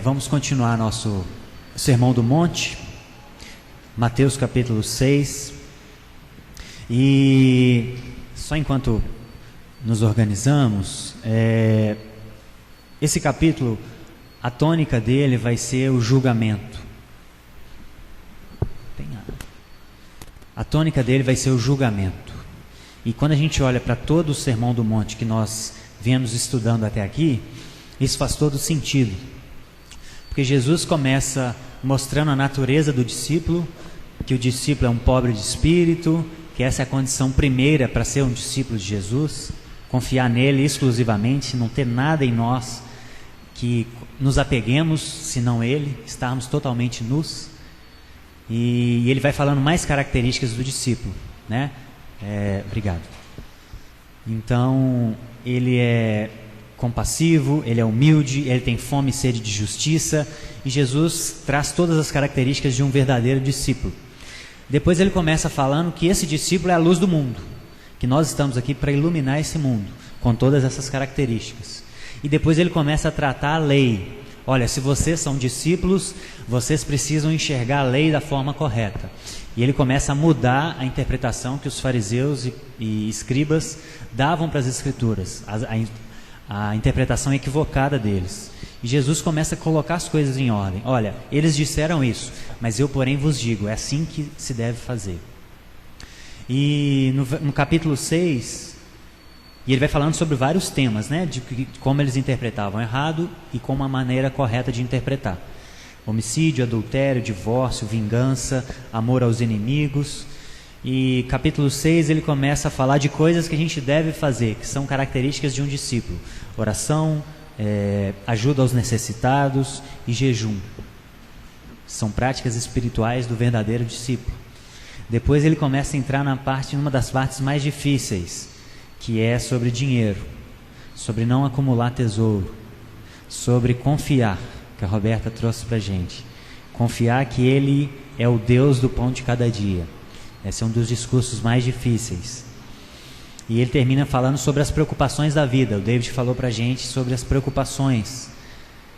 Vamos continuar nosso Sermão do Monte, Mateus capítulo 6. E só enquanto nos organizamos, esse capítulo, a tônica dele vai ser o julgamento. A tônica dele vai ser o julgamento. E quando a gente olha para todo o Sermão do Monte que nós viemos estudando até aqui, isso faz todo sentido. Porque Jesus começa mostrando a natureza do discípulo, que o discípulo é um pobre de espírito, que essa é a condição primeira para ser um discípulo de Jesus, confiar nele exclusivamente, não ter nada em nós que nos apeguemos, senão ele, estarmos totalmente nus. E ele vai falando mais características do discípulo, né? Obrigado. Então, ele é compassivo, ele é humilde, ele tem fome e sede de justiça, e Jesus traz todas as características de um verdadeiro discípulo. Depois ele começa falando que esse discípulo é a luz do mundo, que nós estamos aqui para iluminar esse mundo, com todas essas características. E depois ele começa a tratar a lei. Olha, se vocês são discípulos, vocês precisam enxergar a lei da forma correta. E ele começa a mudar a interpretação que os fariseus e escribas davam para as escrituras, a interpretação equivocada deles. E Jesus começa a colocar as coisas em ordem. Olha, eles disseram isso, mas eu porém vos digo, é assim que se deve fazer. E no capítulo 6, e ele vai falando sobre vários temas, né, de como eles interpretavam errado e como a maneira correta de interpretar. Homicídio, adultério, divórcio, vingança, amor aos inimigos. E capítulo 6 ele começa a falar de coisas que a gente deve fazer, que são características de um discípulo. Oração, ajuda aos necessitados e jejum. São práticas espirituais do verdadeiro discípulo. Depois ele começa a entrar numa das partes mais difíceis, que é sobre dinheiro, sobre não acumular tesouro, sobre confiar, que a Roberta trouxe para a gente. Confiar que Ele é o Deus do pão de cada dia. Esse é um dos discursos mais difíceis. E ele termina falando sobre as preocupações da vida. O David falou para a gente sobre as preocupações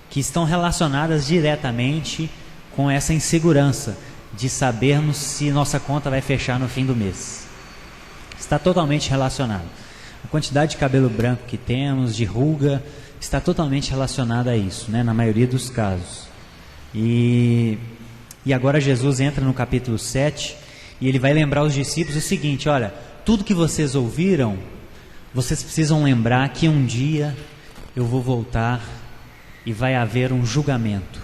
que estão relacionadas diretamente com essa insegurança de sabermos se nossa conta vai fechar no fim do mês. Está totalmente relacionado. A quantidade de cabelo branco que temos, de ruga, está totalmente relacionada a isso, né? Na maioria dos casos. E agora Jesus entra no capítulo 7 e ele vai lembrar os discípulos o seguinte: olha, tudo que vocês ouviram, vocês precisam lembrar que um dia eu vou voltar e vai haver um julgamento.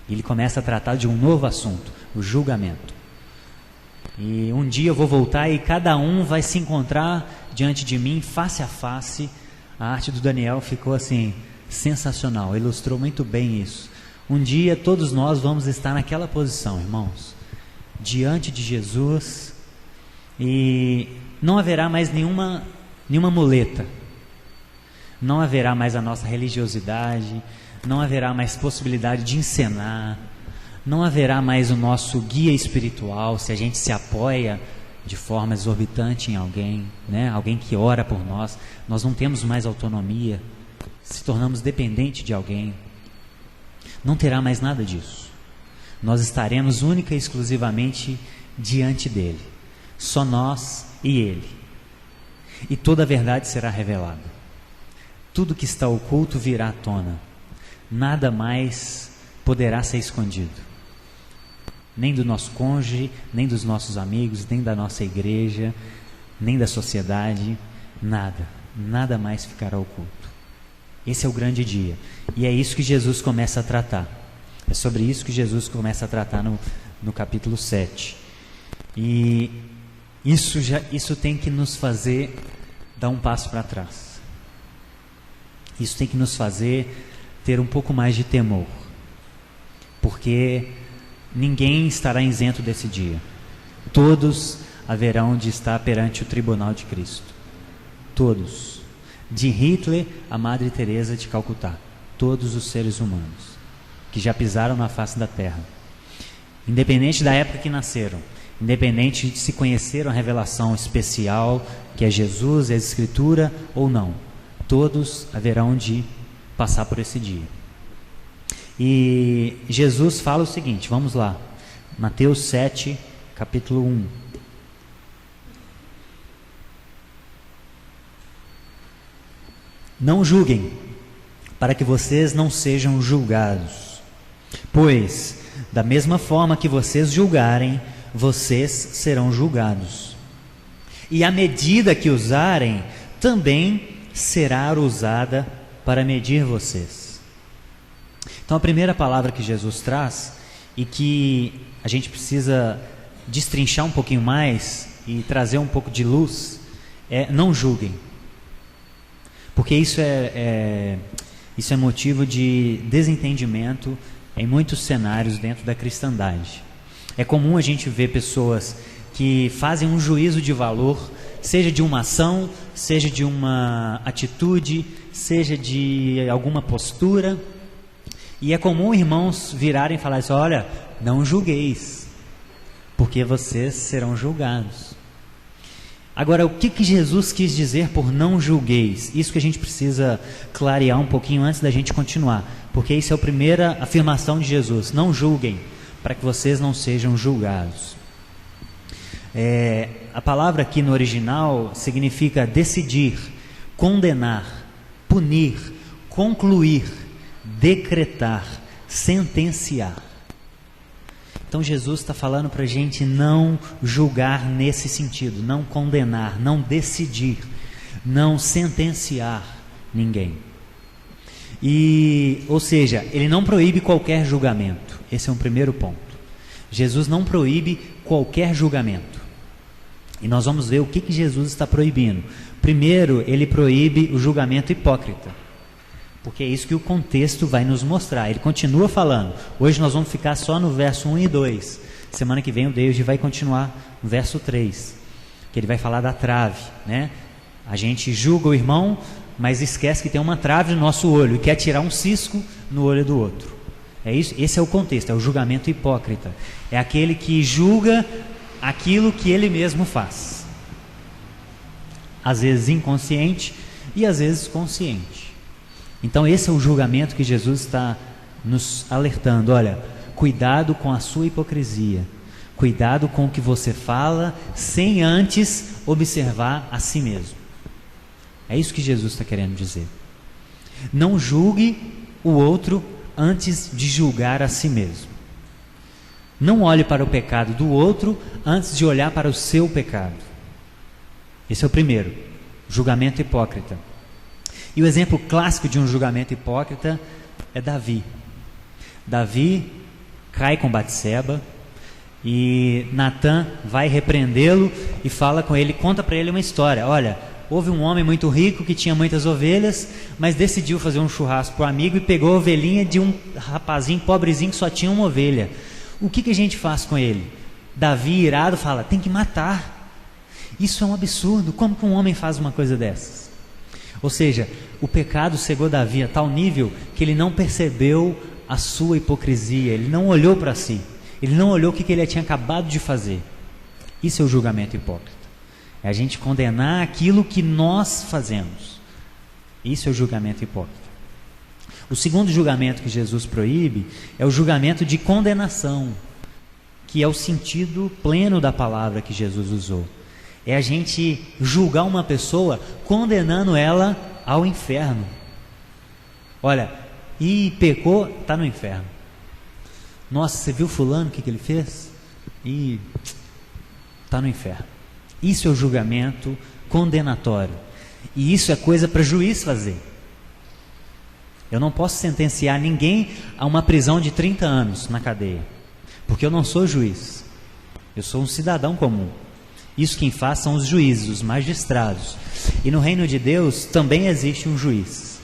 Ele começa a tratar de um novo assunto, o julgamento. E um dia eu vou voltar e cada um vai se encontrar diante de mim, face a face. A arte do Daniel ficou assim, sensacional, ilustrou muito bem isso. Um dia todos nós vamos estar naquela posição, irmãos, diante de Jesus, e não haverá mais nenhuma muleta, não haverá mais a nossa religiosidade, não haverá mais possibilidade de encenar, não haverá mais o nosso guia espiritual, se a gente se apoia de forma exorbitante em alguém, né? Alguém que ora por nós. Nós não temos mais autonomia, se tornamos dependentes de alguém. Não terá mais nada disso. Nós estaremos única e exclusivamente diante dele, só nós e ele. E toda a verdade será revelada. Tudo que está oculto virá à tona. Nada mais poderá ser escondido. Nem do nosso cônjuge, nem dos nossos amigos, nem da nossa igreja, nem da sociedade, nada mais ficará oculto. Esse é o grande dia, e é isso que Jesus começa a tratar. É sobre isso que Jesus começa a tratar no capítulo 7. E isso tem que nos fazer dar um passo para trás. Isso tem que nos fazer ter um pouco mais de temor, porque ninguém estará isento desse dia. Todos haverão de estar perante o tribunal de Cristo. Todos. De Hitler a Madre Teresa de Calcutá. Todos os seres humanos que já pisaram na face da terra. Independente da época que nasceram. Independente de se conheceram a revelação especial, que é Jesus e a Escritura ou não. Todos haverão de passar por esse dia. E Jesus fala o seguinte, vamos lá, Mateus 7, capítulo 1. Não julguem, para que vocês não sejam julgados. Pois, da mesma forma que vocês julgarem, vocês serão julgados. E a medida que usarem, também será usada para medir vocês. Então, a primeira palavra que Jesus traz, e que a gente precisa destrinchar um pouquinho mais e trazer um pouco de luz, é não julguem. Porque isso é motivo de desentendimento em muitos cenários dentro da cristandade. É comum a gente ver pessoas que fazem um juízo de valor, seja de uma ação, seja de uma atitude, seja de alguma postura. E é comum irmãos virarem e falar assim, olha, não julgueis, porque vocês serão julgados. Agora, o que Jesus quis dizer por não julgueis? Isso que a gente precisa clarear um pouquinho antes da gente continuar, porque isso é a primeira afirmação de Jesus, não julguem, para que vocês não sejam julgados. A palavra aqui no original significa decidir, condenar, punir, concluir, decretar, sentenciar. Então Jesus está falando para a gente não julgar nesse sentido, não condenar, não decidir, não sentenciar ninguém. Ou seja, ele não proíbe qualquer julgamento. Esse é um primeiro ponto. Jesus não proíbe qualquer julgamento. E nós vamos ver o que Jesus está proibindo. Primeiro, ele proíbe o julgamento hipócrita. Porque é isso que o contexto vai nos mostrar. Ele continua falando. Hoje nós vamos ficar só no verso 1 e 2. Semana que vem o David vai continuar no verso 3. Que ele vai falar da trave, né? A gente julga o irmão, mas esquece que tem uma trave no nosso olho e quer tirar um cisco no olho do outro. É isso? Esse é o contexto, é o julgamento hipócrita. É aquele que julga aquilo que ele mesmo faz. Às vezes inconsciente e às vezes consciente. Então esse é o julgamento que Jesus está nos alertando. Olha, cuidado com a sua hipocrisia. Cuidado com o que você fala sem antes observar a si mesmo. É isso que Jesus está querendo dizer. Não julgue o outro antes de julgar a si mesmo. Não olhe para o pecado do outro antes de olhar para o seu pecado. Esse é o primeiro, julgamento hipócrita. E o exemplo clássico de um julgamento hipócrita é Davi. Davi cai com Batseba e Natã vai repreendê-lo e fala com ele, conta para ele uma história. Olha, houve um homem muito rico que tinha muitas ovelhas, mas decidiu fazer um churrasco para o amigo e pegou a ovelhinha de um rapazinho pobrezinho que só tinha uma ovelha. O que a gente faz com ele? Davi, irado, fala, tem que matar. Isso é um absurdo. Como que um homem faz uma coisa dessas? Ou seja, o pecado cegou Davi a tal nível que ele não percebeu a sua hipocrisia, ele não olhou para si, ele não olhou o que ele tinha acabado de fazer. Isso é o julgamento hipócrita. É a gente condenar aquilo que nós fazemos. Isso é o julgamento hipócrita. O segundo julgamento que Jesus proíbe é o julgamento de condenação, que é o sentido pleno da palavra que Jesus usou. É a gente julgar uma pessoa condenando ela ao inferno. Olha, pecou, está no inferno. Nossa, você viu fulano, o que ele fez? Está no inferno. Isso é o julgamento condenatório. E isso é coisa para juiz fazer. Eu não posso sentenciar ninguém a uma prisão de 30 anos na cadeia, porque eu não sou juiz. Eu sou um cidadão comum. Isso quem faz são os juízes, os magistrados. E no reino de Deus também existe um juiz.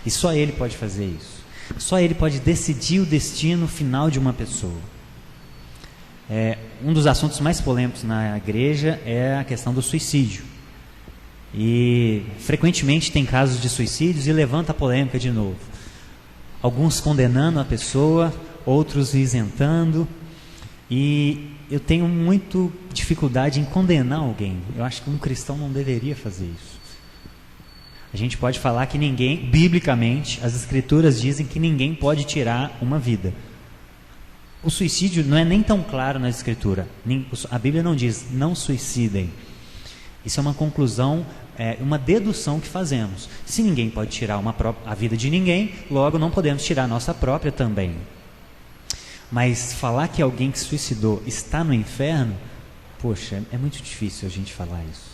E só ele pode fazer isso. Só ele pode decidir o destino final de uma pessoa. Um dos assuntos mais polêmicos na igreja é a questão do suicídio. E frequentemente tem casos de suicídios e levanta a polêmica de novo. Alguns condenando a pessoa, outros isentando. E eu tenho muito dificuldade em condenar alguém. Eu acho que um cristão não deveria fazer isso. A gente pode falar que ninguém, biblicamente, as escrituras dizem que ninguém pode tirar uma vida. O suicídio não é nem tão claro na escritura. A Bíblia não diz, não suicidem. Isso é uma conclusão, uma dedução que fazemos. Se ninguém pode tirar a vida de ninguém, logo não podemos tirar a nossa própria também. Mas falar que alguém que se suicidou está no inferno, poxa, é muito difícil a gente falar isso.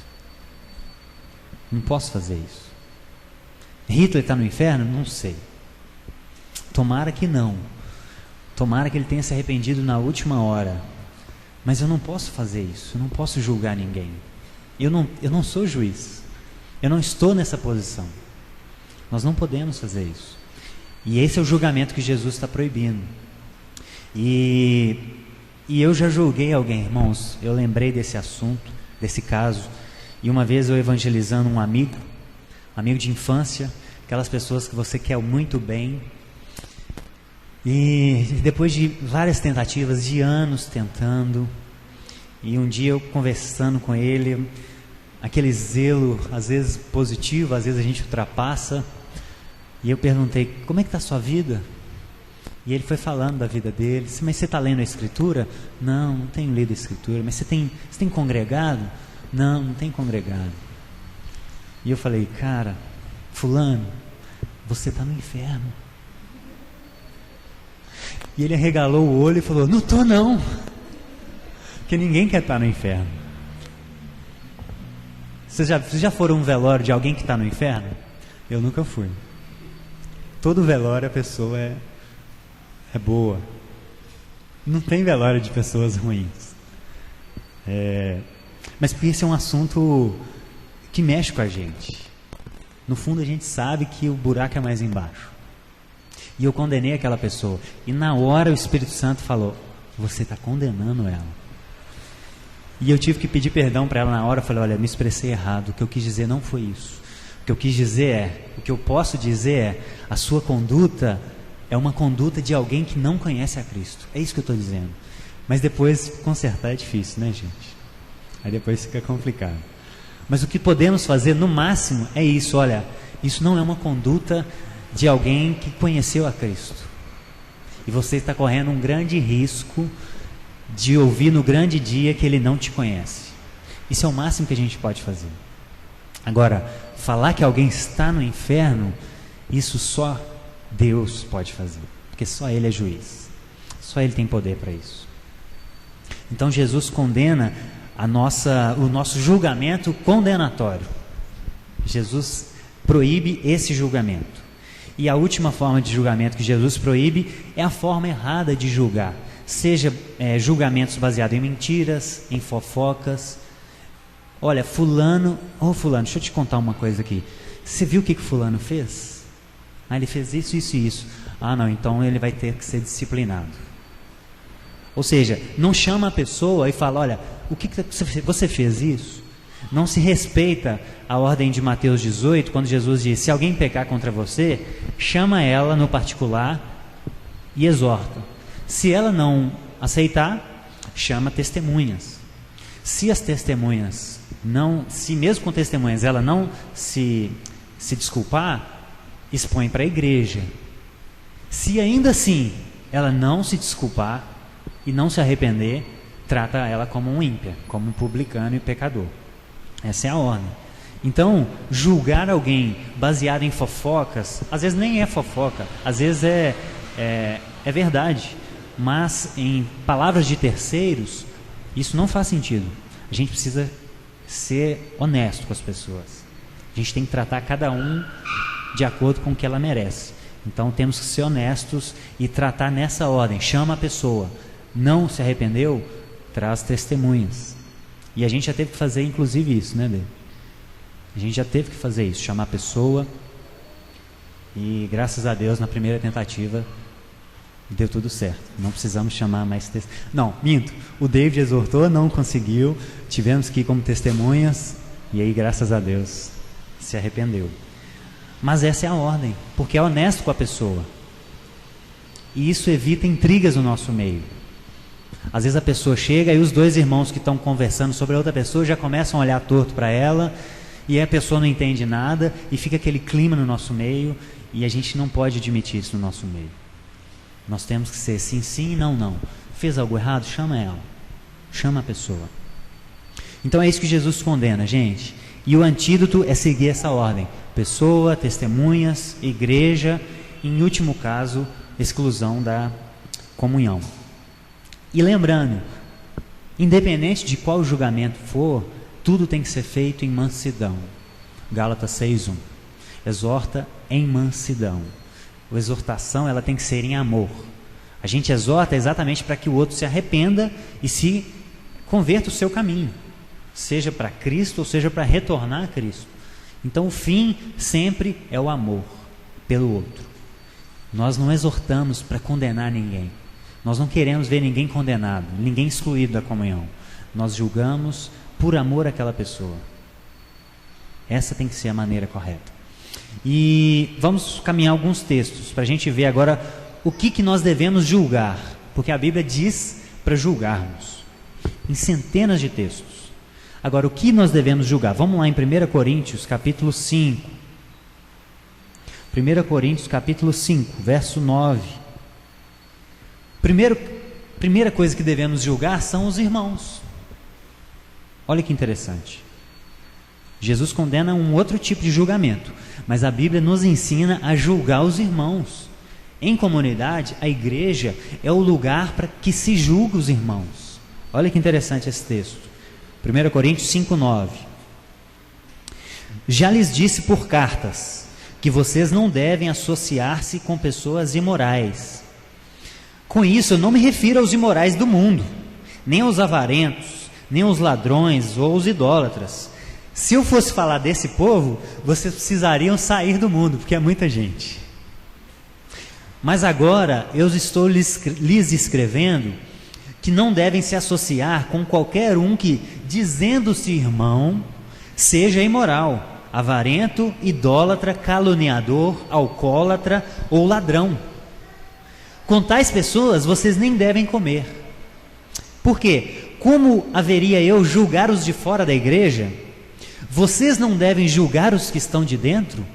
Não posso fazer isso. Hitler está no inferno? Não sei. Tomara que não. Tomara que ele tenha se arrependido na última hora. Mas eu não posso fazer isso. Eu não posso julgar ninguém. Eu não sou juiz. Eu não estou nessa posição. Nós não podemos fazer isso. E esse é o julgamento que Jesus está proibindo. E eu já julguei alguém, irmãos. Eu lembrei desse assunto, desse caso. E uma vez eu evangelizando um amigo de infância, aquelas pessoas que você quer muito bem. E depois de várias tentativas, de anos tentando, e um dia eu conversando com ele, aquele zelo, às vezes positivo, às vezes a gente ultrapassa, e eu perguntei, como é que está a sua vida? E ele foi falando da vida dele. Mas você está lendo a escritura? Não tenho lido a escritura. Mas você tem congregado? Não tenho congregado. E eu falei, cara, fulano, você está no inferno. E ele arregalou o olho e falou, não estou não. Porque ninguém quer estar no inferno. Vocês já foram um velório de alguém que está no inferno? Eu nunca fui. Todo velório a pessoa é boa. Não tem velório de pessoas ruins. Mas porque esse é um assunto que mexe com a gente. No fundo a gente sabe que o buraco é mais embaixo. E eu condenei aquela pessoa. E na hora o Espírito Santo falou, você está condenando ela. E eu tive que pedir perdão para ela na hora. Eu falei, olha, me expressei errado. O que eu quis dizer não foi isso. O que eu quis dizer o que eu posso dizer a sua conduta é uma conduta de alguém que não conhece a Cristo. É isso que eu estou dizendo. Mas depois consertar é difícil, né, gente? Aí depois fica complicado. Mas o que podemos fazer no máximo é isso. Olha, isso não é uma conduta de alguém que conheceu a Cristo. E você está correndo um grande risco de ouvir no grande dia que ele não te conhece. Isso é o máximo que a gente pode fazer. Agora, falar que alguém está no inferno, isso só Deus pode fazer, porque só Ele é juiz, só Ele tem poder para isso. Então Jesus condena o nosso julgamento condenatório. Jesus proíbe esse julgamento. E a última forma de julgamento que Jesus proíbe é a forma errada de julgar, seja julgamentos baseados em mentiras, em fofocas. Olha, fulano, deixa eu te contar uma coisa aqui. Você viu o que fulano fez? Ele fez isso, isso e isso. Não, então ele vai ter que ser disciplinado. Ou seja, não chama a pessoa e fala, olha, o que você fez isso? Não se respeita a ordem de Mateus 18, quando Jesus diz, se alguém pecar contra você, chama ela no particular e exorta. Se ela não aceitar, chama testemunhas. Se as testemunhas se mesmo com testemunhas ela não se desculpar, expõe para a igreja. Se ainda assim ela não se desculpar e não se arrepender, trata ela como um ímpia, como um publicano e pecador. Essa é a ordem. Então, julgar alguém baseado em fofocas, às vezes nem é fofoca, às vezes é verdade, mas em palavras de terceiros, isso não faz sentido. A gente precisa ser honesto com as pessoas. A gente tem que tratar cada um de acordo com o que ela merece. Então temos que ser honestos e tratar nessa ordem. Chama a pessoa, não se arrependeu, traz testemunhas. E a gente já teve que fazer inclusive isso, né, Dê? A gente já teve que fazer isso, chamar a pessoa. E graças a Deus na primeira tentativa deu tudo certo. Não precisamos chamar mais testemunhas. Não, minto. O David exortou, não conseguiu. Tivemos que ir como testemunhas. E aí, graças a Deus, se arrependeu. Mas essa é a ordem, porque é honesto com a pessoa. E isso evita intrigas no nosso meio. Às vezes a pessoa chega e os dois irmãos que estão conversando sobre a outra pessoa já começam a olhar torto para ela e a pessoa não entende nada, e fica aquele clima no nosso meio, e a gente não pode admitir isso no nosso meio. Nós temos que ser sim, sim, não, não. Fez algo errado? Chama ela. Chama a pessoa. Então é isso que Jesus condena, gente. E o antídoto é seguir essa ordem. Pessoa, testemunhas, igreja, e em último caso, exclusão da comunhão. E lembrando, independente de qual julgamento for, tudo tem que ser feito em mansidão. Gálatas 6:1. Exorta em mansidão. A exortação, ela tem que ser em amor. A gente exorta exatamente para que o outro se arrependa e se converta o seu caminho, seja para Cristo ou seja para retornar a Cristo. Então o fim sempre é o amor pelo outro. Nós não exortamos para condenar ninguém. Nós não queremos ver ninguém condenado, ninguém excluído da comunhão. Nós julgamos por amor àquela pessoa. Essa tem que ser a maneira correta. E vamos caminhar alguns textos para a gente ver agora o que nós devemos julgar, porque a Bíblia diz para julgarmos em centenas de textos. Agora, o que nós devemos julgar? Vamos lá em 1 Coríntios capítulo 5. 1 Coríntios capítulo 5, verso 9. Primeira coisa que devemos julgar são os irmãos. Olha que interessante. Jesus condena um outro tipo de julgamento, mas a Bíblia nos ensina a julgar os irmãos. Em comunidade, a igreja é o lugar para que se julgue os irmãos. Olha que interessante esse texto. 1 Coríntios 5:9. Já lhes disse por cartas que vocês não devem associar-se com pessoas imorais. Com isso, eu não me refiro aos imorais do mundo, nem aos avarentos, nem aos ladrões ou aos idólatras. Se eu fosse falar desse povo, vocês precisariam sair do mundo, porque é muita gente. Mas agora eu estou lhes escrevendo que não devem se associar com qualquer um que, dizendo-se irmão, seja imoral, avarento, idólatra, caluniador, alcoólatra ou ladrão. Com tais pessoas vocês nem devem comer. Por quê? Como haveria eu julgar os de fora da igreja? Vocês não devem julgar os que estão de dentro?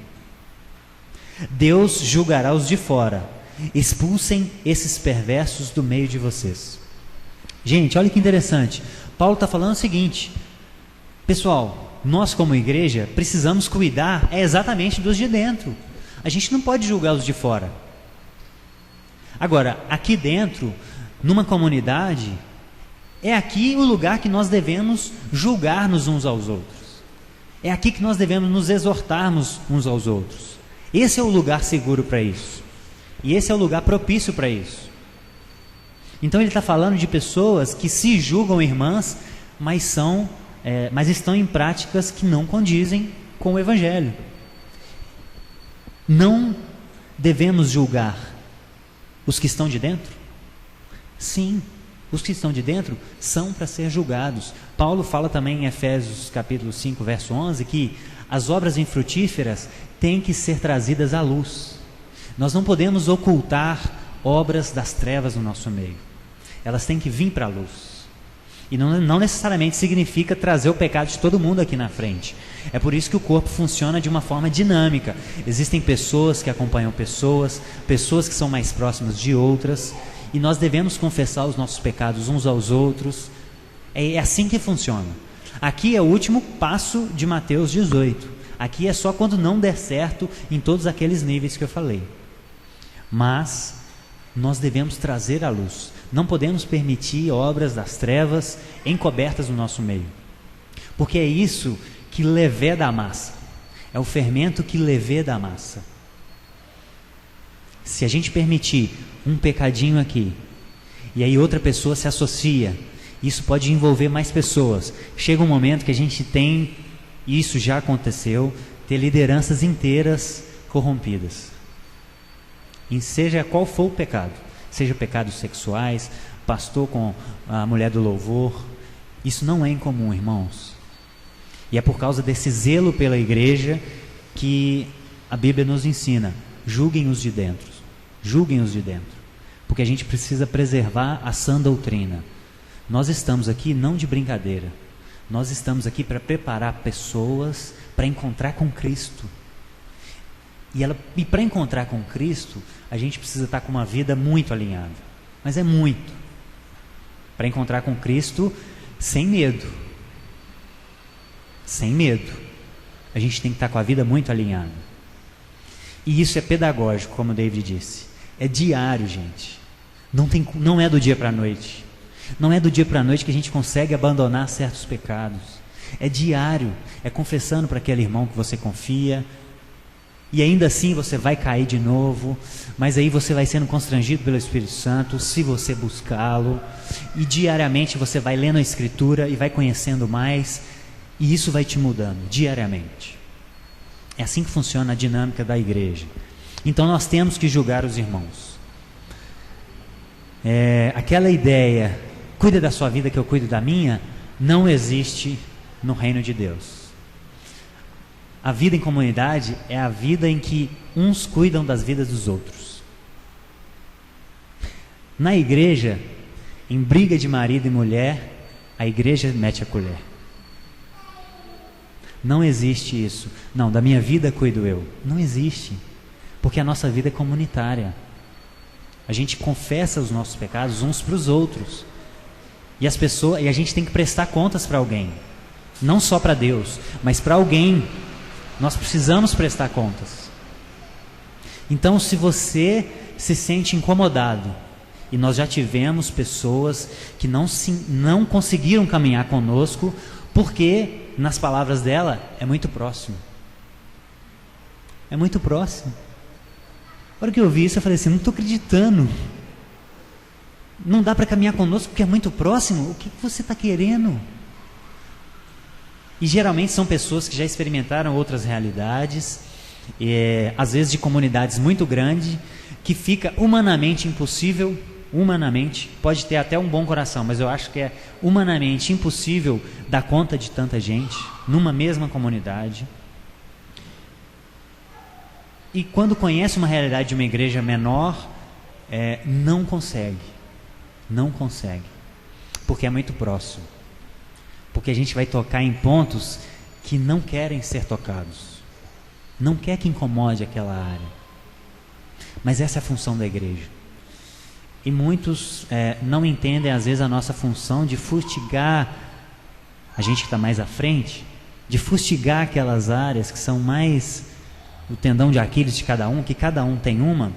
Deus julgará os de fora. Expulsem esses perversos do meio de vocês. Gente, olha que interessante. Paulo está falando o seguinte: pessoal, nós como igreja precisamos cuidar exatamente dos de dentro. A gente não pode julgar os de fora. Agora, aqui dentro, numa comunidade, é aqui o lugar que nós devemos julgar-nos uns aos outros. É aqui que nós devemos nos exortarmos uns aos outros. Esse é o lugar seguro para isso. E esse é o lugar propício para isso. Então ele está falando de pessoas que se julgam irmãs, mas estão em práticas que não condizem com o Evangelho. Não devemos julgar os que estão de dentro? Sim, os que estão de dentro são para ser julgados. Paulo fala também em Efésios capítulo 5, verso 11, que as obras infrutíferas têm que ser trazidas à luz. Nós não podemos ocultar obras das trevas no nosso meio. Elas têm que vir para a luz. E não necessariamente significa trazer o pecado de todo mundo aqui na frente. É por isso que o corpo funciona de uma forma dinâmica. Existem pessoas que acompanham pessoas que são mais próximas de outras, e nós devemos confessar os nossos pecados uns aos outros. É assim que funciona. Aqui é o último passo de Mateus 18. Aqui é só quando não der certo em todos aqueles níveis que eu falei. Mas nós devemos trazer à luz. Não podemos permitir obras das trevas encobertas no nosso meio, porque é isso que leveda a massa. É o fermento que leveda a massa. Se a gente permitir um pecadinho aqui, e aí outra pessoa se associa, isso pode envolver mais pessoas. Chega um momento que a gente tem, e isso já aconteceu, ter lideranças inteiras corrompidas. E seja qual for o pecado, seja pecados sexuais, pastor com a mulher do louvor, isso não é incomum, irmãos. E é por causa desse zelo pela igreja que a Bíblia nos ensina: julguem os de dentro, julguem os de dentro, porque a gente precisa preservar a sã doutrina. Nós estamos aqui não de brincadeira, nós estamos aqui para preparar pessoas para encontrar com Cristo. E para encontrar com Cristo, a gente precisa estar com uma vida muito alinhada. Mas é muito. Para encontrar com Cristo sem medo. Sem medo. A gente tem que estar com a vida muito alinhada. E isso é pedagógico, como o David disse. É diário, gente. Não é do dia para a noite. Não é do dia para a noite que a gente consegue abandonar certos pecados. É diário. É confessando para aquele irmão que você confia. E ainda assim você vai cair de novo, mas aí você vai sendo constrangido pelo Espírito Santo, se você buscá-lo, e diariamente você vai lendo a Escritura e vai conhecendo mais, e isso vai te mudando, diariamente. É assim que funciona a dinâmica da igreja. Então nós temos que julgar os irmãos. Aquela ideia, cuida da sua vida que eu cuido da minha, não existe no reino de Deus. A vida em comunidade é a vida em que uns cuidam das vidas dos outros. Na igreja, em briga de marido e mulher, a igreja mete a colher. Não existe isso. Não, da minha vida cuido eu. Não existe. Porque a nossa vida é comunitária. A gente confessa os nossos pecados uns para os outros. E a gente tem que prestar contas para alguém. Não só para Deus, mas para alguém. Nós precisamos prestar contas. Então, se você se sente incomodado, e nós já tivemos pessoas que não conseguiram caminhar conosco, porque, nas palavras dela, é muito próximo. É muito próximo. Na hora que eu vi isso, eu falei assim, não estou acreditando. Não dá para caminhar conosco porque é muito próximo? O que você está querendo? E geralmente são pessoas que já experimentaram outras realidades, às vezes de comunidades muito grandes, que fica humanamente impossível, pode ter até um bom coração, mas eu acho que é humanamente impossível dar conta de tanta gente, numa mesma comunidade. E quando conhece uma realidade de uma igreja menor, não consegue, porque é muito próximo. Porque a gente vai tocar em pontos que não querem ser tocados. Não quer que incomode aquela área. Mas essa é a função da igreja. E muitos não entendem, às vezes, a nossa função de fustigar, a gente que está mais à frente, de fustigar aquelas áreas que são mais o tendão de Aquiles de cada um, que cada um tem uma.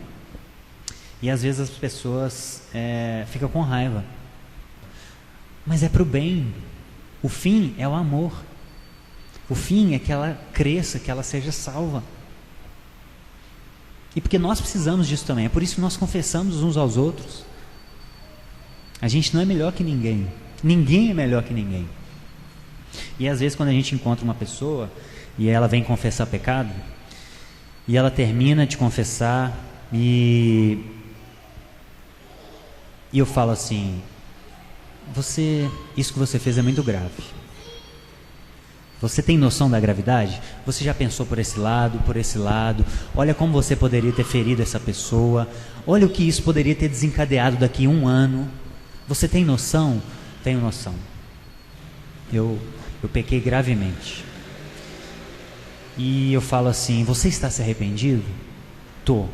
E às vezes as pessoas ficam com raiva. Mas é para o bem. O fim é o amor. O fim é que ela cresça, que ela seja salva. E porque nós precisamos disso também. É por isso que nós confessamos uns aos outros. A gente não é melhor que ninguém. Ninguém é melhor que ninguém. E às vezes quando a gente encontra uma pessoa e ela vem confessar pecado, e ela termina de confessar e eu falo assim, isso que você fez é muito grave. Você tem noção da gravidade? Você já pensou por esse lado? Olha como você poderia ter ferido essa pessoa. Olha o que isso poderia ter desencadeado daqui a 1 ano. Você tem noção? Tenho noção. Eu pequei gravemente. E eu falo assim, você está se arrependido? Tô.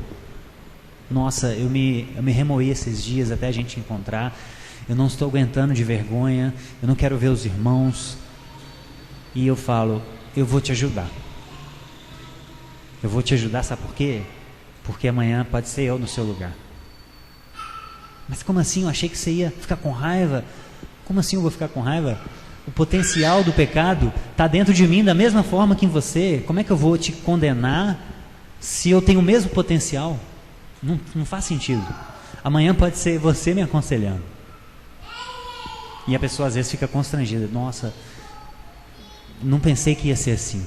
Nossa, eu me remoí esses dias até a gente encontrar. Eu não estou aguentando de vergonha, eu não quero ver os irmãos. E eu falo, eu vou te ajudar. Eu vou te ajudar, sabe por quê? Porque amanhã pode ser eu no seu lugar. Mas como assim? Eu achei que você ia ficar com raiva. Como assim eu vou ficar com raiva? O potencial do pecado está dentro de mim da mesma forma que em você. Como é que eu vou te condenar se eu tenho o mesmo potencial? Não faz sentido. Amanhã pode ser você me aconselhando. E a pessoa às vezes fica constrangida. Nossa, não pensei que ia ser assim.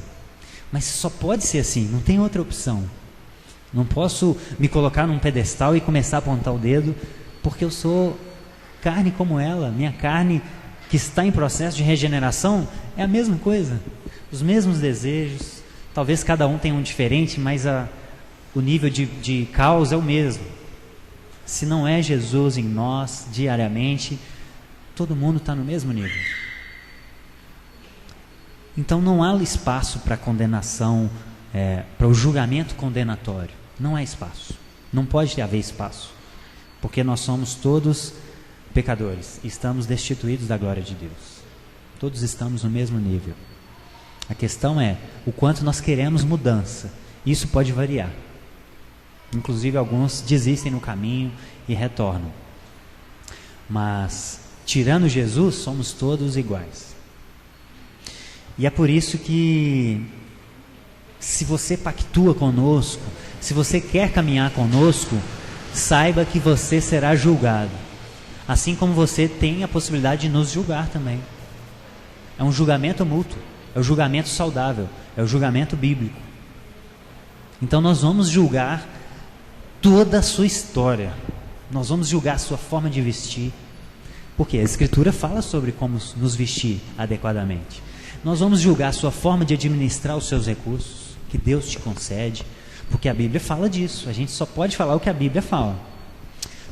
Mas só pode ser assim, não tem outra opção. Não posso me colocar num pedestal e começar a apontar o dedo, porque eu sou carne como ela. Minha carne, que está em processo de regeneração, é a mesma coisa. Os mesmos desejos. Talvez cada um tenha um diferente, mas o nível de causa é o mesmo. Se não é Jesus em nós, diariamente, todo mundo está no mesmo nível. Então não há espaço para condenação, para o julgamento condenatório. Não há espaço. Não pode haver espaço. Porque nós somos todos pecadores. Estamos destituídos da glória de Deus. Todos estamos no mesmo nível. A questão é o quanto nós queremos mudança. Isso pode variar. Inclusive alguns desistem no caminho e retornam. Mas, tirando Jesus, somos todos iguais. E é por isso que, se você pactua conosco, se você quer caminhar conosco, saiba que você será julgado. Assim como você tem a possibilidade de nos julgar também. É um julgamento mútuo, é o julgamento saudável, é o julgamento bíblico. Então nós vamos julgar toda a sua história. Nós vamos julgar a sua forma de vestir. Porque a Escritura fala sobre como nos vestir adequadamente. Nós vamos julgar a sua forma de administrar os seus recursos, que Deus te concede, porque a Bíblia fala disso. A gente só pode falar o que a Bíblia fala.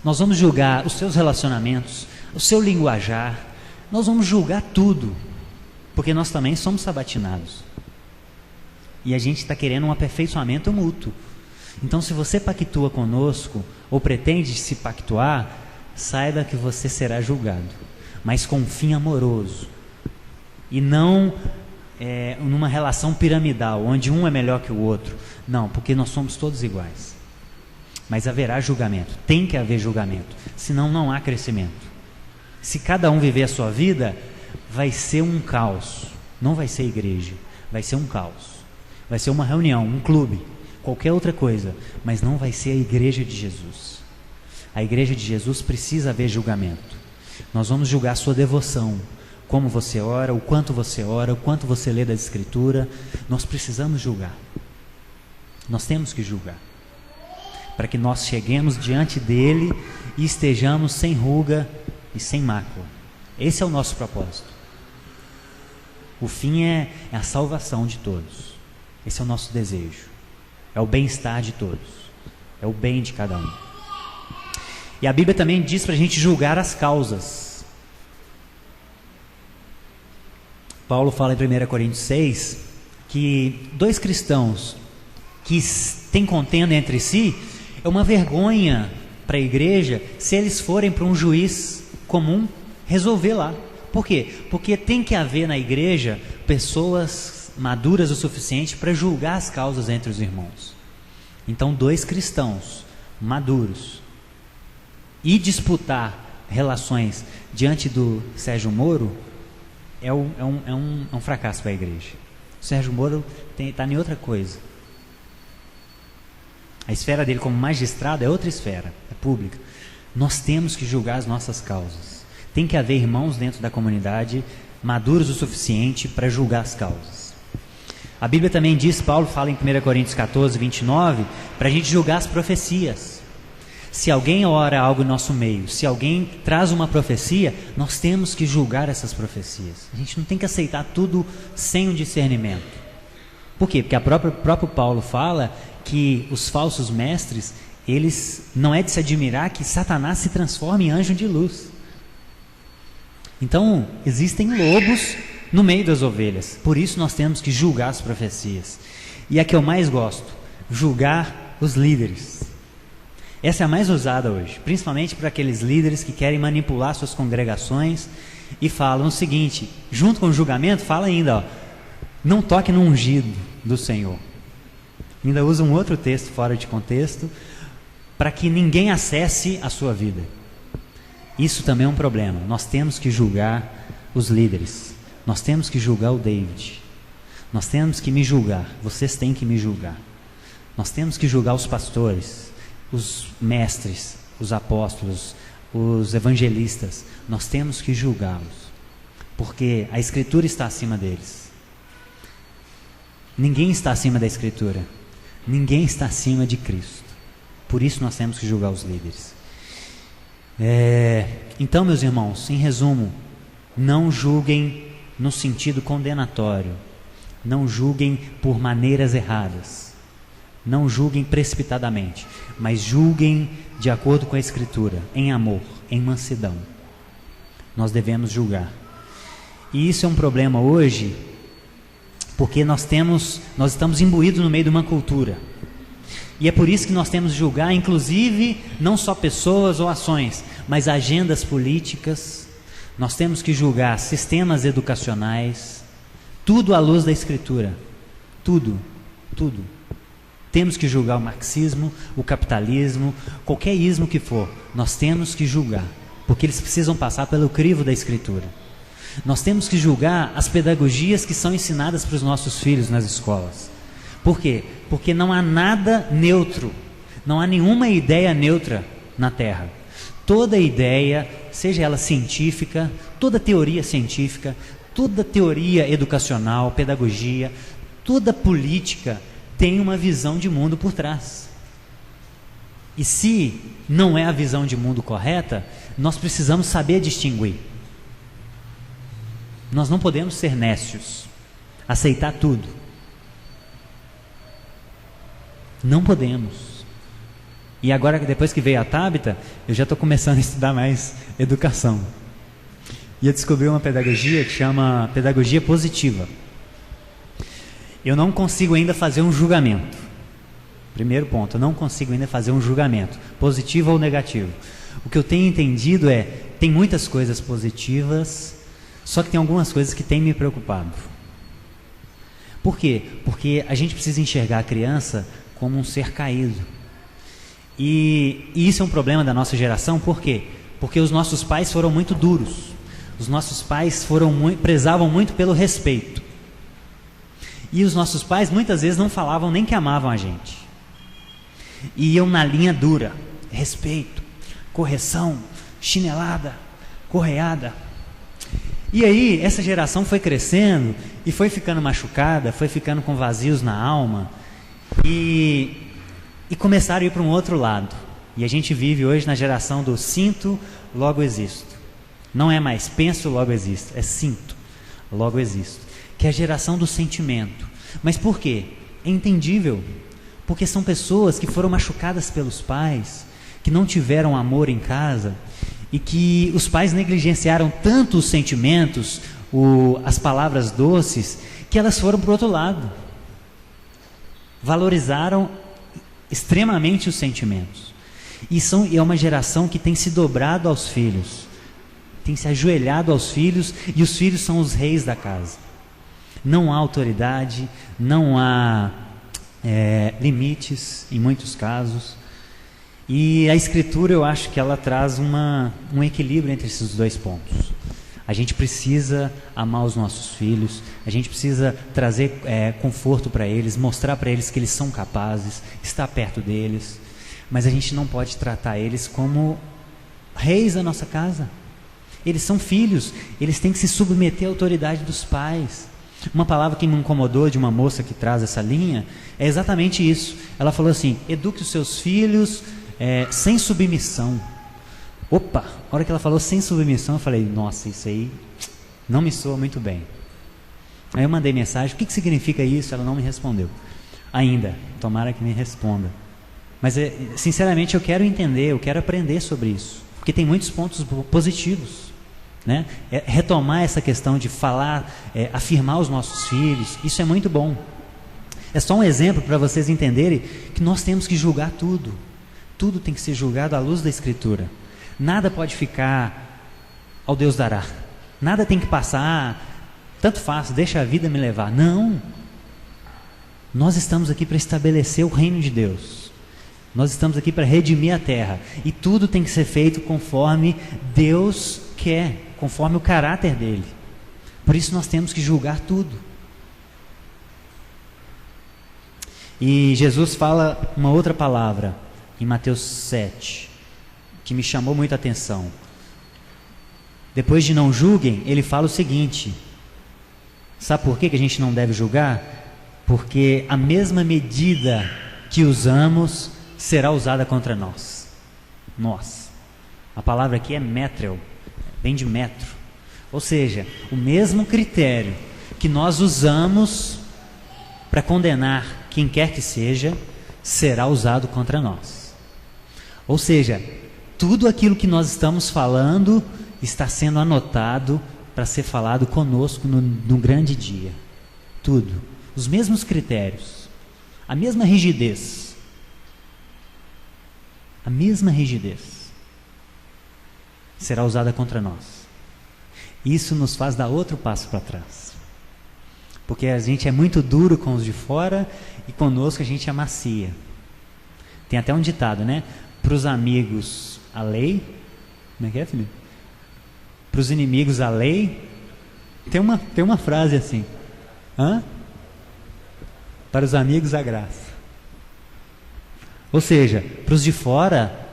Nós vamos julgar os seus relacionamentos, o seu linguajar. Nós vamos julgar tudo, porque nós também somos sabatinados. E a gente está querendo um aperfeiçoamento mútuo. Então, se você pactua conosco, ou pretende se pactuar, saiba que você será julgado, mas com um fim amoroso. E não numa relação piramidal, onde um é melhor que o outro. Não, porque nós somos todos iguais. Mas haverá julgamento, tem que haver julgamento, senão não há crescimento. Se cada um viver a sua vida, vai ser um caos. Não vai ser igreja, vai ser um caos. Vai ser uma reunião, um clube, qualquer outra coisa, mas não vai ser a igreja de Jesus. A igreja de Jesus precisa haver julgamento. Nós vamos julgar a sua devoção, como você ora, o quanto você lê da Escritura. Nós precisamos julgar. Nós temos que julgar, para que nós cheguemos diante dele e estejamos sem ruga e sem mácula. Esse é o nosso propósito. O fim é a salvação de todos. Esse é o nosso desejo. É o bem-estar de todos. É o bem de cada um. E a Bíblia também diz para a gente julgar as causas. Paulo fala em 1 Coríntios 6 que dois cristãos que têm contenda entre si, é uma vergonha para a igreja se eles forem para um juiz comum resolver lá. Por quê? Porque tem que haver na igreja pessoas maduras o suficiente para julgar as causas entre os irmãos. Então, dois cristãos maduros e disputar relações diante do Sérgio Moro é um fracasso para a igreja. O Sérgio Moro está em outra coisa. A esfera dele como magistrado é outra esfera, é pública. Nós temos que julgar as nossas causas. Tem que haver irmãos dentro da comunidade maduros o suficiente para julgar as causas. A Bíblia também diz, Paulo fala em 1 Coríntios 14, 29, para a gente julgar as profecias. Se alguém ora algo em nosso meio, se alguém traz uma profecia, nós temos que julgar essas profecias. A gente não tem que aceitar tudo sem um discernimento. Por quê? Porque o próprio Paulo fala que os falsos mestres, eles não é de se admirar que Satanás se transforme em anjo de luz. Então, existem lobos no meio das ovelhas. Por isso nós temos que julgar as profecias. E a que eu mais gosto, julgar os líderes. Essa é a mais usada hoje, principalmente para aqueles líderes que querem manipular suas congregações e falam o seguinte, junto com o julgamento, fala ainda, não toque no ungido do Senhor. Ainda usa um outro texto fora de contexto, para que ninguém acesse a sua vida. Isso também é um problema. Nós temos que julgar os líderes. Nós temos que julgar o David. Nós temos que me julgar. Vocês têm que me julgar. Nós temos que julgar os pastores, os mestres, os apóstolos, os evangelistas. Nós temos que julgá-los, porque a Escritura está acima deles. Ninguém está acima da Escritura. Ninguém está acima de Cristo. Por isso nós temos que julgar os líderes. Então, meus irmãos, em resumo, não julguem no sentido condenatório. Não julguem por maneiras erradas. Não julguem precipitadamente, mas julguem de acordo com a Escritura, em amor, em mansidão. Nós devemos julgar. E isso é um problema hoje, porque nós estamos imbuídos no meio de uma cultura. E é por isso que nós temos que julgar, inclusive, não só pessoas ou ações, mas agendas políticas. Nós temos que julgar sistemas educacionais, tudo à luz da Escritura. Tudo. Temos que julgar o marxismo, o capitalismo, qualquer ismo que for. Nós temos que julgar, porque eles precisam passar pelo crivo da Escritura. Nós temos que julgar as pedagogias que são ensinadas para os nossos filhos nas escolas. Por quê? Porque não há nada neutro, não há nenhuma ideia neutra na Terra. Toda ideia, seja ela científica, toda teoria científica, toda teoria educacional, pedagogia, toda política tem uma visão de mundo por trás. E se não é a visão de mundo correta, nós precisamos saber distinguir. Nós não podemos ser nécios, aceitar tudo. Não podemos. E agora, depois que veio a Tabita, eu já estou começando a estudar mais educação. E eu descobri uma pedagogia que chama pedagogia positiva. Eu não consigo ainda fazer um julgamento. Primeiro ponto, eu não consigo ainda fazer um julgamento, positivo ou negativo. O que eu tenho entendido tem muitas coisas positivas, só que tem algumas coisas que têm me preocupado. Por quê? Porque a gente precisa enxergar a criança como um ser caído. E isso é um problema da nossa geração, por quê? Porque os nossos pais foram muito duros. Os nossos pais prezavam muito pelo respeito. E os nossos pais muitas vezes não falavam nem que amavam a gente. E iam na linha dura, respeito, correção, chinelada, correada. E aí essa geração foi crescendo e foi ficando machucada, foi ficando com vazios na alma e começaram a ir para um outro lado. E a gente vive hoje na geração do sinto, logo existo. Não é mais penso, logo existo, é sinto, logo existo. Que é a geração do sentimento. Mas por quê? É entendível. Porque são pessoas que foram machucadas pelos pais, que não tiveram amor em casa e que os pais negligenciaram tanto os sentimentos, as palavras doces, que elas foram para o outro lado. Valorizaram extremamente os sentimentos. E é uma geração que tem se dobrado aos filhos, tem se ajoelhado aos filhos, e os filhos são os reis da casa. Não há autoridade, não há limites em muitos casos. E a Escritura, eu acho que ela traz um equilíbrio entre esses dois pontos. A gente precisa amar os nossos filhos, a gente precisa trazer conforto para eles, mostrar para eles que eles são capazes, estar perto deles, mas a gente não pode tratar eles como reis da nossa casa. Eles são filhos, eles têm que se submeter à autoridade dos pais. Uma palavra que me incomodou de uma moça que traz essa linha é exatamente isso. Ela falou assim: eduque os seus filhos sem submissão. Opa, a hora que ela falou sem submissão, eu falei: nossa, isso aí não me soa muito bem. Aí eu mandei mensagem: o que significa isso? Ela não me respondeu ainda, tomara que me responda. Mas sinceramente eu quero entender, eu quero aprender sobre isso, porque tem muitos pontos positivos, né? Retomar essa questão de falar, afirmar os nossos filhos, isso é muito bom. É só um exemplo para vocês entenderem que nós temos que julgar tudo. Tudo tem que ser julgado à luz da Escritura. Nada pode ficar ao Deus dará. Nada tem que passar, tanto faz, deixa a vida me levar. Não. Nós estamos aqui para estabelecer o reino de Deus. Nós estamos aqui para redimir a terra. E tudo tem que ser feito conforme Deus quer, conforme o caráter dele. Por isso nós temos que julgar tudo. E Jesus fala uma outra palavra em Mateus 7, que me chamou muita atenção. Depois de não julguem, ele fala o seguinte: sabe por que a gente não deve julgar? Porque a mesma medida que usamos será usada contra nós. Nós. A palavra aqui é métrel, vem de metro. Ou seja, o mesmo critério que nós usamos para condenar quem quer que seja, será usado contra nós. Ou seja, tudo aquilo que nós estamos falando está sendo anotado para ser falado conosco no grande dia. Tudo. Os mesmos critérios. A mesma rigidez. A mesma rigidez será usada contra nós. Isso nos faz dar outro passo para trás. Porque a gente é muito duro com os de fora e conosco a gente é macia. Tem até um ditado, né? Para os amigos a lei. Como é que é, Felipe? Para os inimigos a lei. Tem uma frase assim. Hã? Para os amigos a graça. Ou seja, para os de fora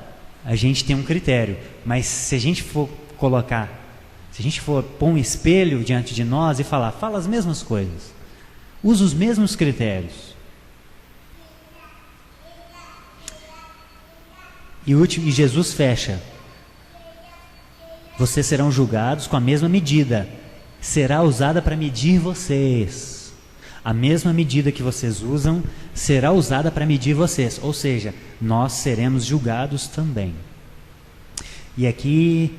a gente tem um critério. Mas se a gente for colocar, se a gente for pôr um espelho diante de nós e falar, fala as mesmas coisas, usa os mesmos critérios. E Jesus fecha. Vocês serão julgados com a mesma medida. Será usada para medir vocês. A mesma medida que vocês usam será usada para medir vocês. Ou seja, nós seremos julgados também. E aqui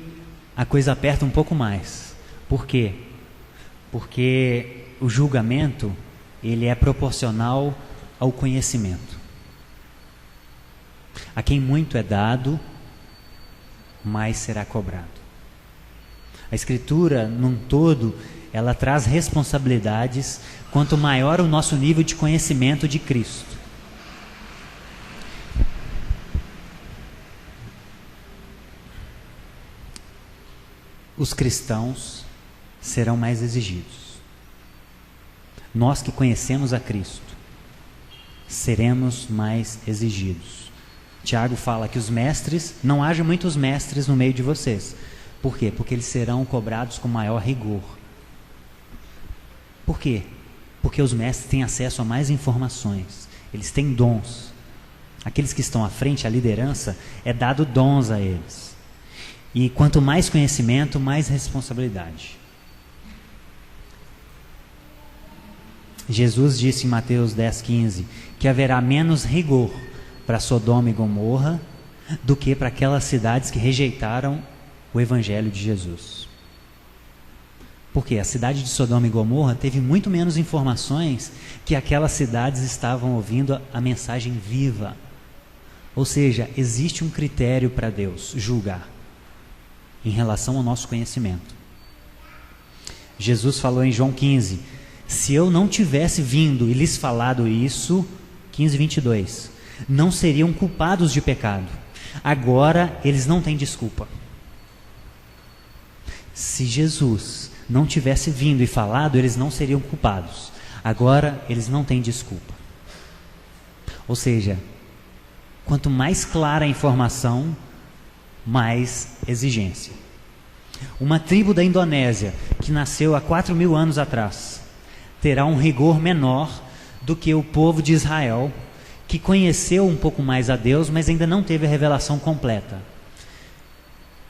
a coisa aperta um pouco mais. Por quê? Porque o julgamento, ele é proporcional ao conhecimento. A quem muito é dado, mais será cobrado. A Escritura, num todo, ela traz responsabilidades quanto maior o nosso nível de conhecimento de Cristo. Os cristãos serão mais exigidos. Nós que conhecemos a Cristo, seremos mais exigidos. Tiago fala que os mestres, não haja muitos mestres no meio de vocês. Por quê? Porque eles serão cobrados com maior rigor. Por quê? Porque os mestres têm acesso a mais informações. Eles têm dons. Aqueles que estão à frente, a liderança, é dado dons a eles. E quanto mais conhecimento, mais responsabilidade. Jesus disse em Mateus 10,15 que haverá menos rigor para Sodoma e Gomorra do que para aquelas cidades que rejeitaram o Evangelho de Jesus. Porque a cidade de Sodoma e Gomorra teve muito menos informações que aquelas cidades estavam ouvindo a mensagem viva. Ou seja, existe um critério para Deus julgar em relação ao nosso conhecimento. Jesus falou em João 15: se eu não tivesse vindo e lhes falado isso, 15:22, não seriam culpados de pecado. Agora eles não têm desculpa. Se Jesus não tivesse vindo e falado, eles não seriam culpados. Agora eles não têm desculpa. Ou seja, quanto mais clara a informação, mais exigência. Uma tribo da Indonésia, que nasceu há 4.000 anos atrás, terá um rigor menor do que o povo de Israel, que conheceu um pouco mais a Deus, mas ainda não teve a revelação completa.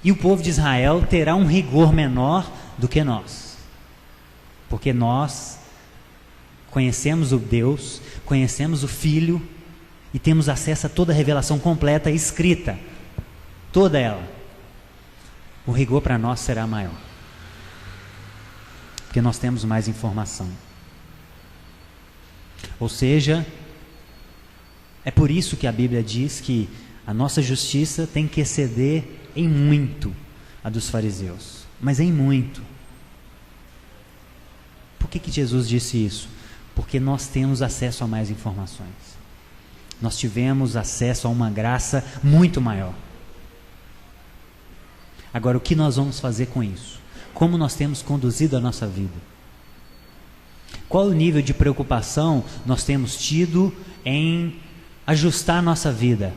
E o povo de Israel terá um rigor menor do que nós, porque nós conhecemos o Deus, conhecemos o Filho e temos acesso a toda a revelação completa escrita, toda ela. O rigor para nós será maior, porque nós temos mais informação. Ou seja, é por isso que a Bíblia diz que a nossa justiça tem que exceder em muito a dos fariseus, mas em muito. Por que Jesus disse isso? Porque nós temos acesso a mais informações. Nós tivemos acesso a uma graça muito maior. Agora, o que nós vamos fazer com isso? Como nós temos conduzido a nossa vida? Qual o nível de preocupação nós temos tido em ajustar a nossa vida?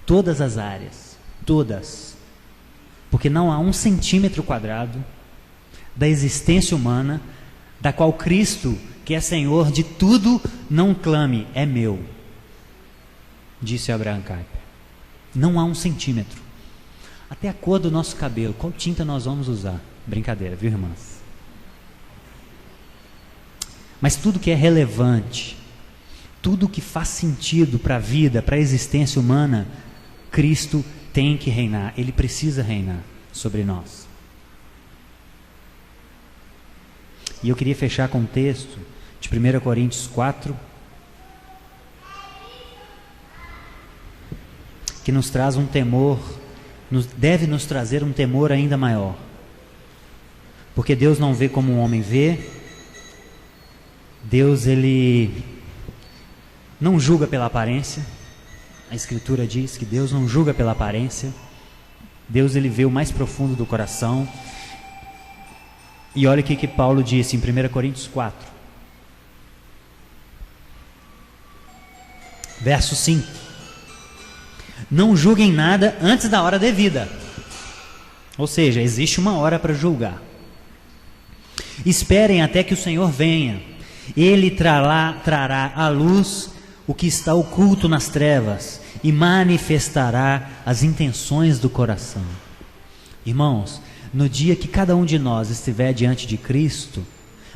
Todas as áreas, todas. Porque não há 1 centímetro quadrado da existência humana da qual Cristo, que é Senhor de tudo, não clame, é meu, disse Abraham Kuyper. Não há 1 centímetro. Até a cor do nosso cabelo, qual tinta nós vamos usar? Brincadeira, viu, irmãs? Mas tudo que é relevante, tudo que faz sentido para a vida, para a existência humana, Cristo tem que reinar, Ele precisa reinar sobre nós. E eu queria fechar com um texto de 1 Coríntios 4, que nos traz um temor, deve nos trazer um temor ainda maior. Porque Deus não vê como um homem vê. Deus, Ele não julga pela aparência. A Escritura diz que Deus não julga pela aparência. Deus, Ele vê o mais profundo do coração. E olha o que Paulo disse em 1 Coríntios 4. Verso 5. Não julguem nada antes da hora devida. Ou seja, existe uma hora para julgar. Esperem até que o Senhor venha. Ele trará à luz o que está oculto nas trevas e manifestará as intenções do coração. Irmãos, no dia que cada um de nós estiver diante de Cristo,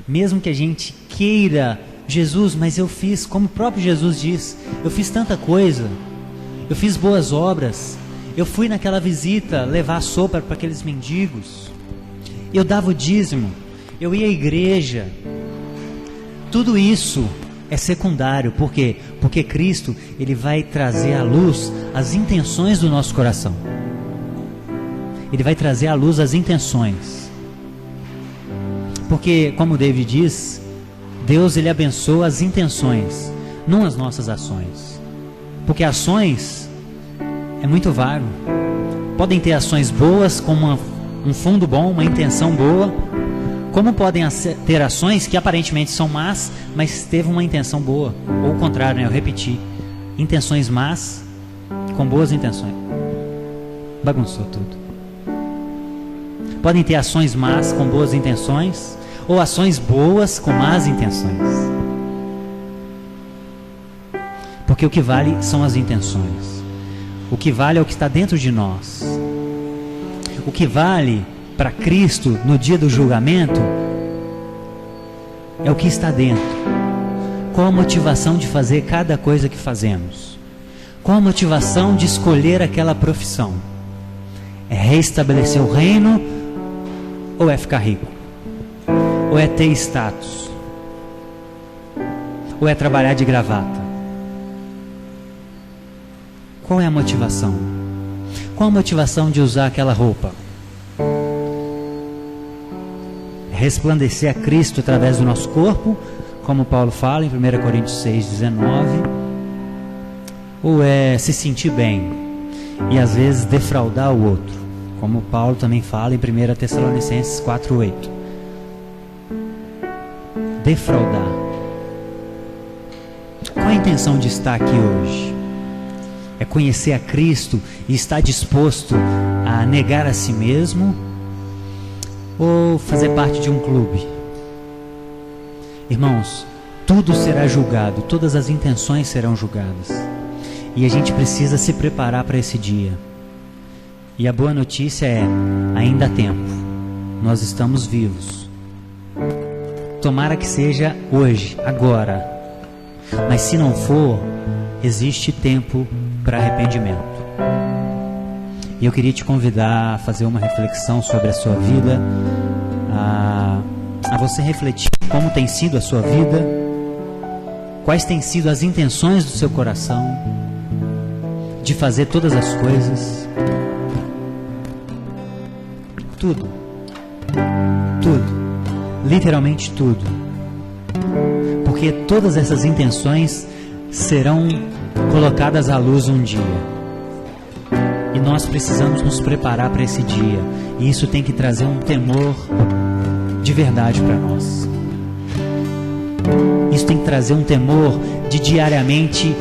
mesmo que a gente queira, Jesus, mas eu fiz, como o próprio Jesus diz, eu fiz tanta coisa, eu fiz boas obras, eu fui naquela visita levar sopa para aqueles mendigos, eu dava o dízimo, eu ia à igreja. Tudo isso é secundário. Por quê? Porque Cristo, Ele vai trazer à luz as intenções do nosso coração. Ele vai trazer à luz as intenções. Porque, como David diz, Deus, Ele abençoa as intenções, não as nossas ações. Porque ações é muito vago. Podem ter ações boas, com um fundo bom, uma intenção boa, como podem ter ações que aparentemente são más, mas teve uma intenção boa. Ou o contrário, né? Eu repeti. Intenções más com boas intenções. Bagunçou tudo. Podem ter ações más com boas intenções, ou ações boas com más intenções. Porque o que vale são as intenções. O que vale é o que está dentro de nós. O que vale para Cristo no dia do julgamento é o que está dentro. Qual a motivação de fazer cada coisa que fazemos? Qual a motivação de escolher aquela profissão? É restabelecer o reino ou é ficar rico? Ou é ter status? Ou é trabalhar de gravata? Qual é a motivação? Qual a motivação de usar aquela roupa? Resplandecer a Cristo através do nosso corpo, como Paulo fala em 1 Coríntios 6,19, ou é se sentir bem e às vezes defraudar o outro, como Paulo também fala em 1 Tessalonicenses 4,8. Defraudar. Qual a intenção de estar aqui hoje? É conhecer a Cristo e estar disposto a negar a si mesmo, ou fazer parte de um clube? Irmãos, tudo será julgado, todas as intenções serão julgadas, e a gente precisa se preparar para esse dia. E a boa notícia é, ainda há tempo, nós estamos vivos. Tomara que seja hoje, agora, mas se não for, existe tempo para arrependimento. E eu queria te convidar a fazer uma reflexão sobre a sua vida, a você refletir como tem sido a sua vida, quais têm sido as intenções do seu coração de fazer todas as coisas, tudo, literalmente tudo, porque todas essas intenções serão colocadas à luz um dia. E nós precisamos nos preparar para esse dia. E isso tem que trazer um temor de verdade para nós. Isso tem que trazer um temor de diariamente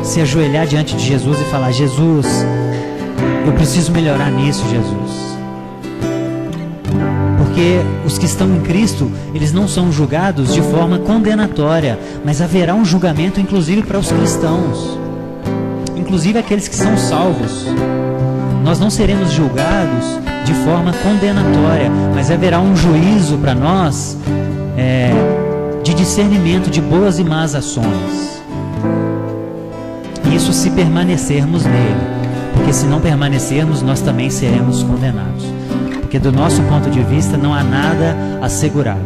se ajoelhar diante de Jesus e falar: Jesus, eu preciso melhorar nisso, Jesus. Porque os que estão em Cristo, eles não são julgados de forma condenatória, mas haverá um julgamento inclusive para os cristãos, inclusive aqueles que são salvos. Nós não seremos julgados de forma condenatória, mas haverá um juízo para nós de discernimento de boas e más ações. Isso se permanecermos nele, porque se não permanecermos, nós também seremos condenados, porque do nosso ponto de vista não há nada assegurado.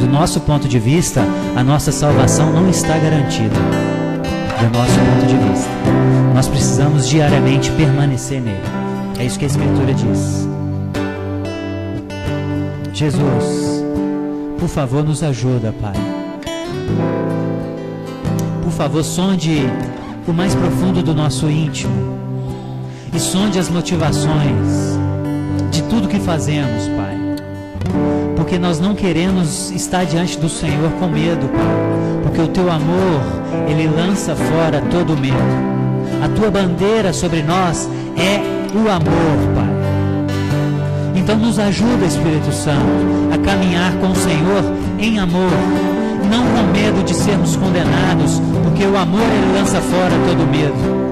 do nosso ponto de vista, a nossa salvação não está garantida. Do nosso ponto de vista, nós precisamos diariamente permanecer nele. É isso que a Escritura diz. Jesus, por favor, nos ajuda, Pai. Por favor, sonde o mais profundo do nosso íntimo e sonde as motivações de tudo que fazemos, Pai. Porque nós não queremos estar diante do Senhor com medo, Pai. Porque o Teu amor, Ele lança fora todo medo. A Tua bandeira sobre nós é o amor, Pai. Então nos ajuda, Espírito Santo, a caminhar com o Senhor em amor, não com medo de sermos condenados, porque o amor Ele lança fora todo medo.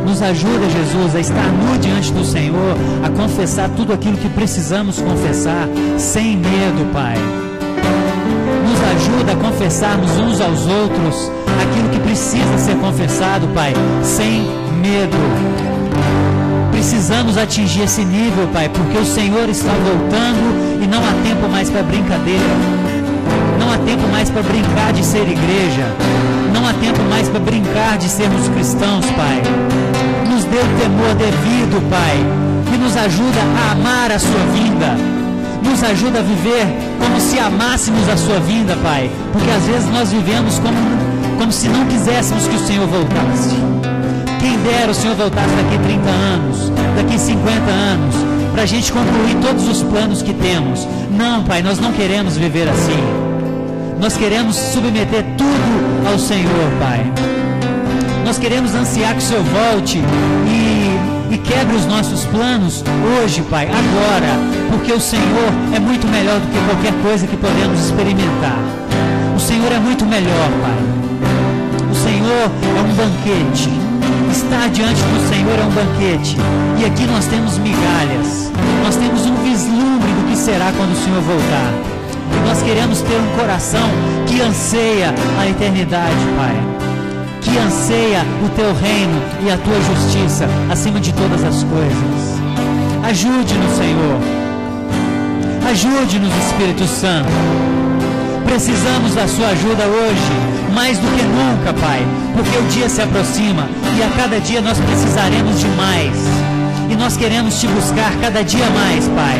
Nos ajuda, Jesus, a estar nu diante do Senhor, a confessar tudo aquilo que precisamos confessar, sem medo, Pai. Nos ajuda a confessarmos uns aos outros aquilo que precisa ser confessado, Pai, sem medo. Precisamos atingir esse nível, Pai, porque o Senhor está voltando e não há tempo mais para brincadeira. Não há tempo mais para brincar de ser igreja. Não há tempo mais para brincar de sermos cristãos, Pai. Nos dê o temor devido, Pai, e nos ajuda a amar a Sua vinda. Nos ajuda a viver como se amássemos a Sua vinda, Pai, porque às vezes nós vivemos como se não quiséssemos que o Senhor voltasse. Quem dera o Senhor voltasse daqui 30 anos, daqui 50 anos, para a gente concluir todos os planos que temos. Não, Pai, nós não queremos viver assim. Nós queremos submeter tudo ao Senhor, Pai. Nós queremos ansiar que o Senhor volte e quebre os nossos planos hoje, Pai, agora, porque o Senhor é muito melhor do que qualquer coisa que podemos experimentar. O Senhor é muito melhor, Pai. O Senhor é um banquete. Estar diante do Senhor é um banquete. E aqui nós temos migalhas. Nós temos um vislumbre do que será quando o Senhor voltar. E nós queremos ter um coração que anseia a eternidade, Pai. Que anseia o Teu reino e a Tua justiça acima de todas as coisas. Ajude-nos, Senhor. Ajude-nos, Espírito Santo. Precisamos da Sua ajuda hoje, mais do que nunca, Pai, porque o dia se aproxima e a cada dia nós precisaremos de mais. E nós queremos Te buscar cada dia mais, Pai,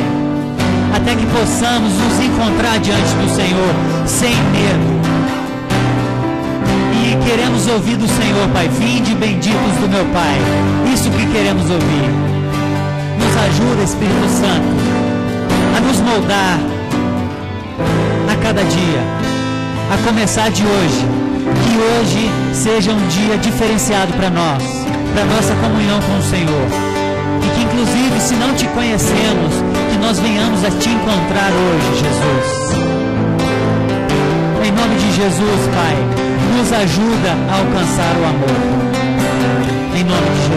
até que possamos nos encontrar diante do Senhor sem medo. E queremos ouvir do Senhor, Pai, vinde benditos do meu Pai. Isso que queremos ouvir. Nos ajuda, Espírito Santo, a nos moldar a cada dia, a começar de hoje. Que hoje seja um dia diferenciado para nós, para nossa comunhão com o Senhor. E que inclusive, se não Te conhecemos, que nós venhamos a Te encontrar hoje, Jesus. Em nome de Jesus, Pai, nos ajuda a alcançar o amor. Em nome de Jesus.